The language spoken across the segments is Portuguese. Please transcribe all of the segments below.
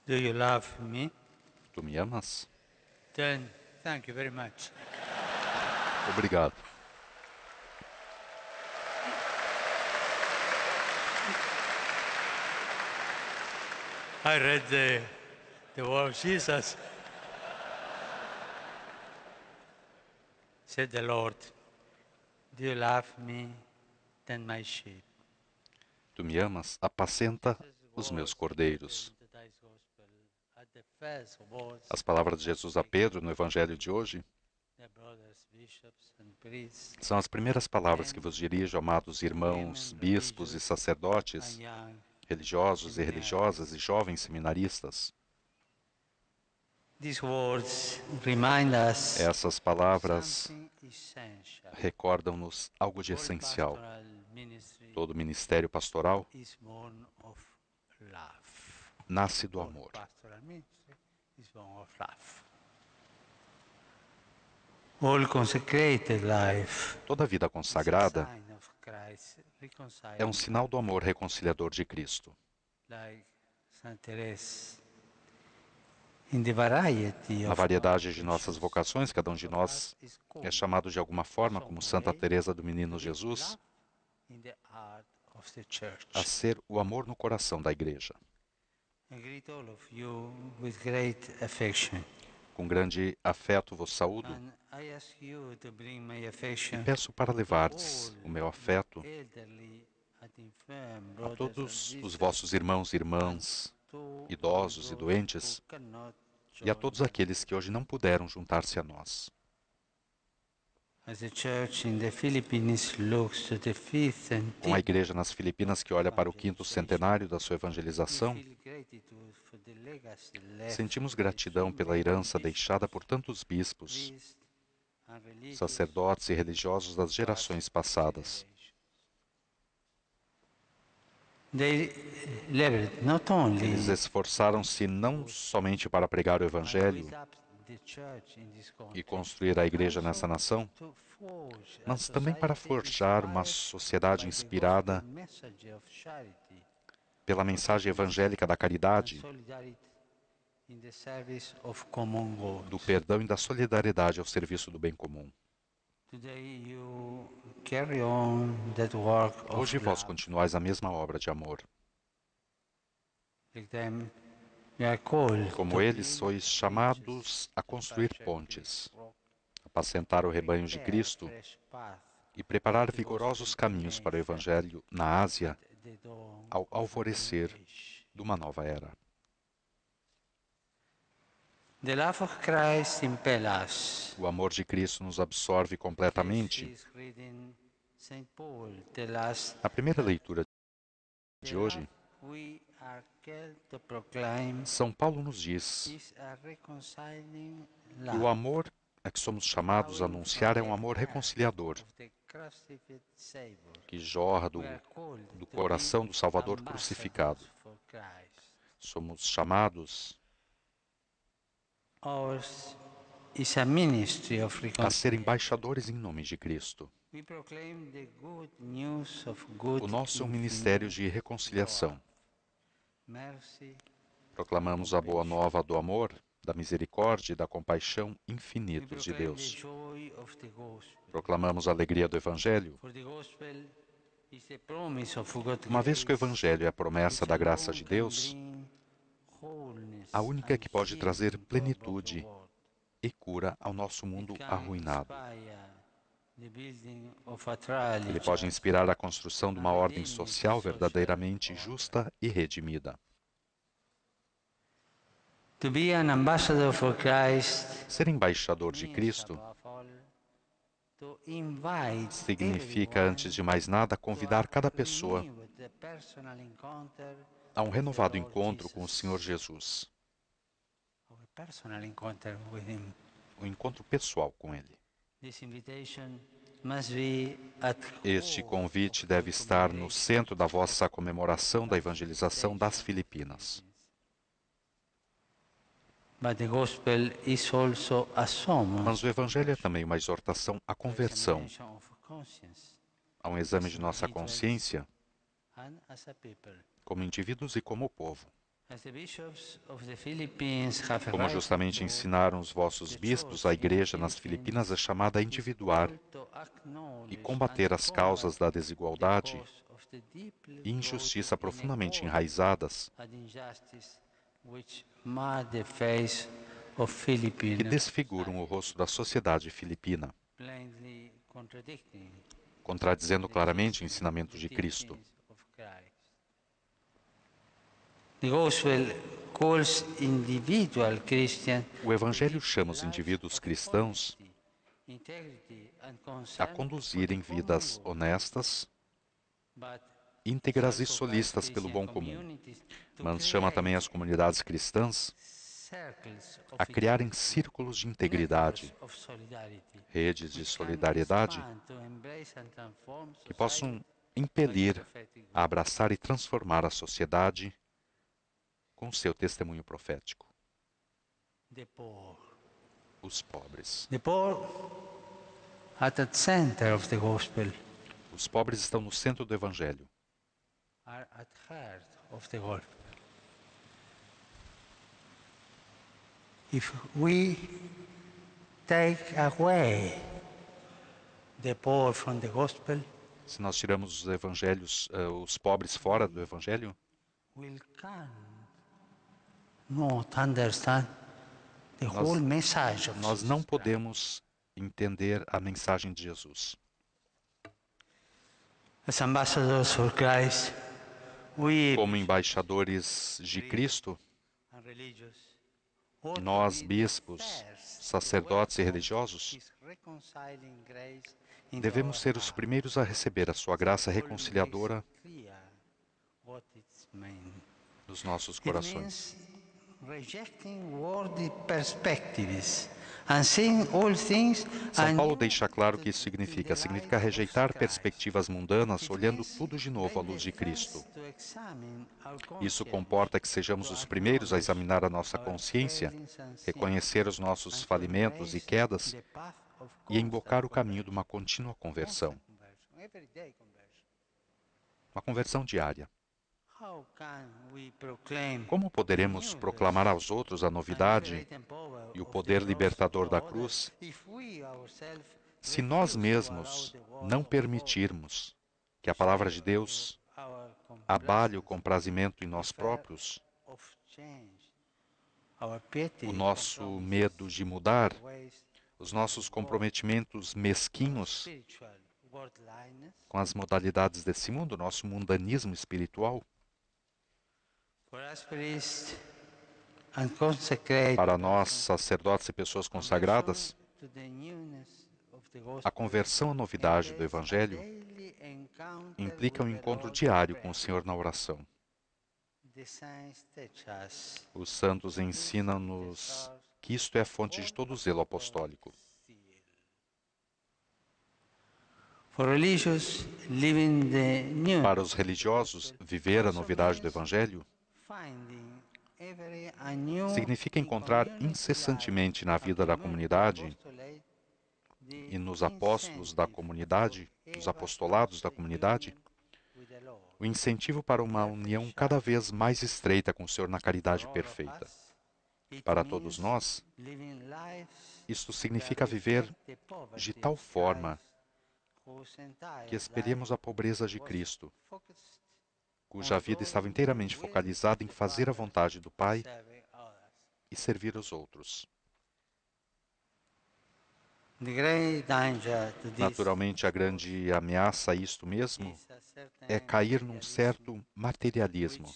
Do you love me? Tu me amas? Then thank you very much. Obrigado. I read the word of Jesus. Said the Lord, do you love me? Then my sheep. Tu me amas? Apacenta os meus cordeiros. As palavras de Jesus a Pedro no Evangelho de hoje são as primeiras palavras que vos dirijo, amados irmãos, bispos e sacerdotes, religiosos e religiosas e jovens seminaristas. Essas palavras recordam-nos algo de essencial. Todo ministério pastoral nasce do amor. Toda vida consagrada é um sinal do amor reconciliador de Cristo. Na variedade de nossas vocações, cada um de nós é chamado de alguma forma, como Santa Teresa do Menino Jesus, a ser o amor no coração da Igreja. Com grande afeto vos saúdo e peço para levardes o meu afeto a todos os vossos irmãos e irmãs, idosos e doentes, e a todos aqueles que hoje não puderam juntar-se a nós. Com a igreja nas Filipinas que olha para o 5º centenário da sua evangelização, sentimos gratidão pela herança deixada por tantos bispos, sacerdotes e religiosos das gerações passadas. Eles esforçaram-se não somente para pregar o Evangelho e construir a igreja nessa nação, mas também para forjar uma sociedade inspirada pela mensagem evangélica da caridade, do perdão e da solidariedade ao serviço do bem comum. Hoje vós continuais a mesma obra de amor. Como eles, sois chamados a construir pontes, apacentar o rebanho de Cristo e preparar vigorosos caminhos para o Evangelho na Ásia ao alvorecer de uma nova era. O amor de Cristo nos absorve completamente. Na primeira leitura de hoje, São Paulo nos diz que o amor a que somos chamados a anunciar é um amor reconciliador, que jorra do coração do Salvador crucificado. Somos chamados a ser embaixadores em nome de Cristo. O nosso é um ministério de reconciliação. Proclamamos a boa nova do amor, da misericórdia e da compaixão infinitos de Deus. Proclamamos a alegria do Evangelho, uma vez que o Evangelho é a promessa da graça de Deus, a única que pode trazer plenitude e cura ao nosso mundo arruinado. Ele pode inspirar a construção de uma ordem social verdadeiramente justa e redimida. Ser embaixador de Cristo significa, antes de mais nada, convidar cada pessoa a um renovado encontro com o Senhor Jesus. Um encontro pessoal com Ele. Este convite deve estar no centro da vossa comemoração da evangelização das Filipinas. Mas o Evangelho é também uma exortação à conversão, a um exame de nossa consciência como indivíduos e como povo. Como justamente ensinaram os vossos bispos, a igreja nas Filipinas é chamada a individuar e combater as causas da desigualdade e injustiça profundamente enraizadas que desfiguram o rosto da sociedade filipina, contradizendo claramente o ensinamento de Cristo. O Evangelho chama os indivíduos cristãos a conduzirem vidas honestas, íntegras e solistas pelo bom comum, mas chama também as comunidades cristãs a criarem círculos de integridade, redes de solidariedade que possam impelir a abraçar e transformar a sociedade com seu testemunho profético. Os pobres. Os pobres estão no centro do Evangelho. If we take away the poor from the gospel, se nós tiramos os evangelhos, os pobres fora do Evangelho, we can not understand the whole message of nós Jesus não Christ. podemos entender a mensagem de Jesus. As ambassadors for Christ, we Como embaixadores de Cristo, and religious, nós, bispos, sacerdotes e religiosos, devemos ser os primeiros a receber a sua graça reconciliadora nos nossos corações. São Paulo deixa claro o que isso significa. Significa rejeitar perspectivas mundanas, olhando tudo de novo à luz de Cristo. Isso comporta que sejamos os primeiros a examinar a nossa consciência, reconhecer os nossos falimentos e quedas e invocar o caminho de uma contínua conversão. Uma conversão diária. Como poderemos proclamar aos outros a novidade e o poder libertador da cruz se nós mesmos não permitirmos que a palavra de Deus abale o comprazimento em nós próprios, o nosso medo de mudar, os nossos comprometimentos mesquinhos com as modalidades desse mundo, nosso mundanismo espiritual? Para nós, sacerdotes e pessoas consagradas, a conversão à novidade do Evangelho implica um encontro diário com o Senhor na oração. Os santos ensinam-nos que isto é a fonte de todo o zelo apostólico. Para os religiosos, viver a novidade do Evangelho significa encontrar incessantemente na vida da comunidade e nos apóstolos da comunidade, nos apostolados da comunidade, o incentivo para uma união cada vez mais estreita com o Senhor na caridade perfeita. Para todos nós, isto significa viver de tal forma que experiemos a pobreza de Cristo, cuja vida estava inteiramente focalizada em fazer a vontade do Pai e servir os outros. Naturalmente, a grande ameaça a isto mesmo é cair num certo materialismo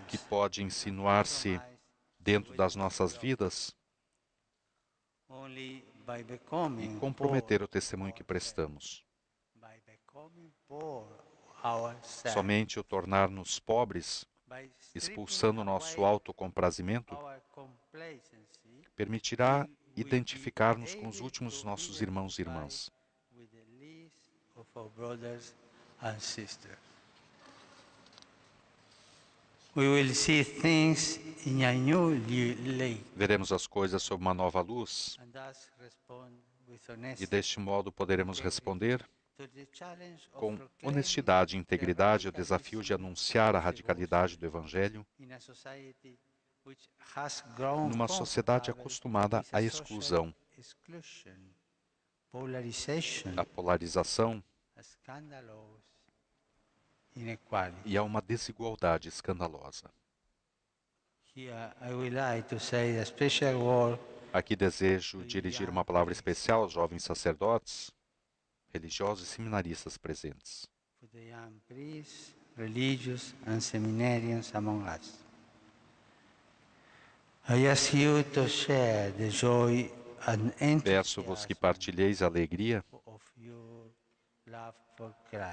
que pode insinuar-se dentro das nossas vidas e comprometer o testemunho que prestamos. Somente o tornar-nos pobres, expulsando nosso autocomprazimento, permitirá identificar-nos com os últimos dos nossos irmãos e irmãs. Veremos as coisas sob uma nova luz e deste modo poderemos responder Com honestidade e integridade, o desafio de anunciar a radicalidade do Evangelho numa sociedade acostumada à exclusão, à polarização e a uma desigualdade escandalosa. Aqui desejo dirigir uma palavra especial aos jovens sacerdotes, religiosos e seminaristas presentes. Peço-vos que partilheis a alegria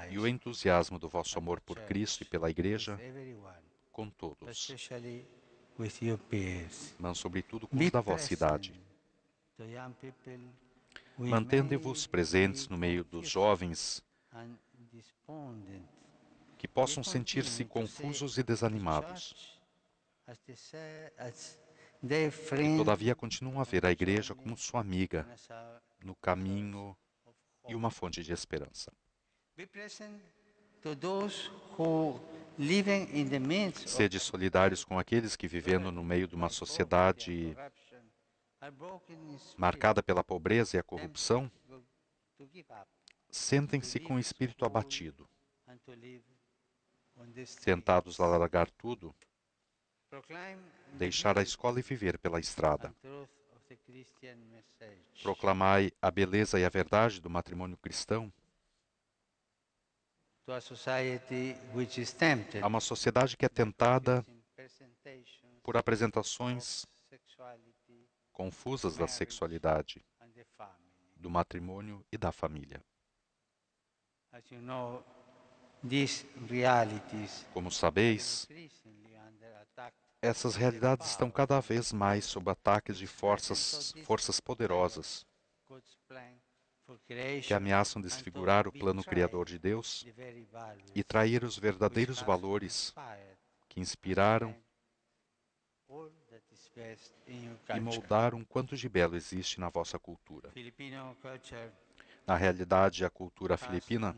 e o entusiasmo do vosso amor por Cristo e pela Igreja com todos, mas sobretudo com os da vossa idade. Mantende-vos presentes no meio dos jovens que possam sentir-se confusos e desanimados, e todavia continuam a ver a Igreja como sua amiga no caminho e uma fonte de esperança. Sede solidários com aqueles que, vivendo no meio de uma sociedade marcada pela pobreza e a corrupção, sentem-se com o espírito abatido, tentados a largar tudo, deixar a escola e viver pela estrada. Proclamai a beleza e a verdade do matrimônio cristão a uma sociedade que é tentada por apresentações confusas da sexualidade, do matrimônio e da família. Como sabeis, essas realidades estão cada vez mais sob ataques de forças poderosas que ameaçam desfigurar o plano criador de Deus e trair os verdadeiros valores que inspiraram e moldaram quanto de belo existe na vossa cultura. Na realidade, a cultura filipina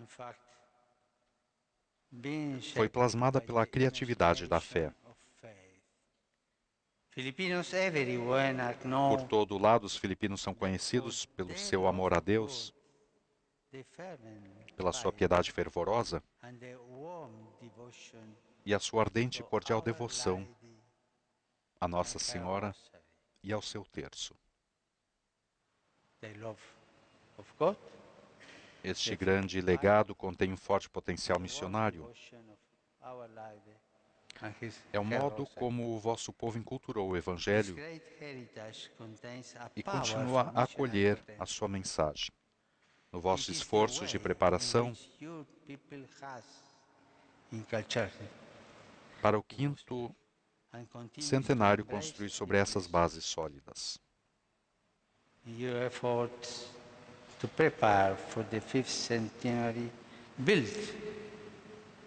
foi plasmada pela criatividade da fé. Por todo lado, os filipinos são conhecidos pelo seu amor a Deus, pela sua piedade fervorosa e a sua ardente e cordial devoção a Nossa Senhora e ao seu terço. Este grande legado contém um forte potencial missionário. É o modo como o vosso povo enculturou o Evangelho e continua a acolher a sua mensagem. No vosso esforço de preparação para o 5º centenário construir sobre essas bases sólidas. To prepare for the 5th centenary built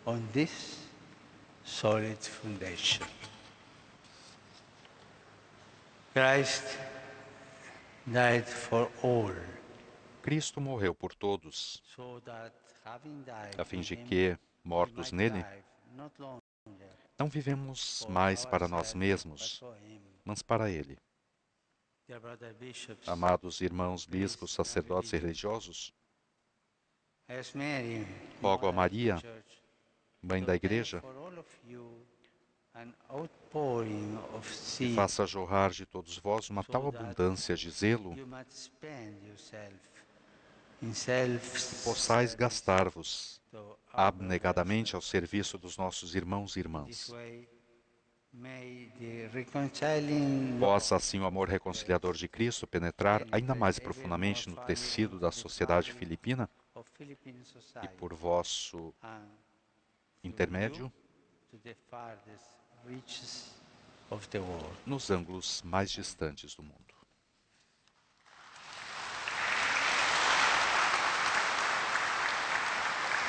on this solid foundation. Christ died for all. Cristo morreu por todos, a fim de que, mortos nele, não vivemos mais para nós mesmos, mas para ele. Amados irmãos bispos, sacerdotes e religiosos, rogo a Maria, Mãe da Igreja, que faça jorrar de todos vós uma tal abundância de zelo que possais gastar-vos abnegadamente ao serviço dos nossos irmãos e irmãs. Possa assim o amor reconciliador de Cristo penetrar ainda mais profundamente no tecido da sociedade filipina e por vosso intermédio nos ângulos mais distantes do mundo.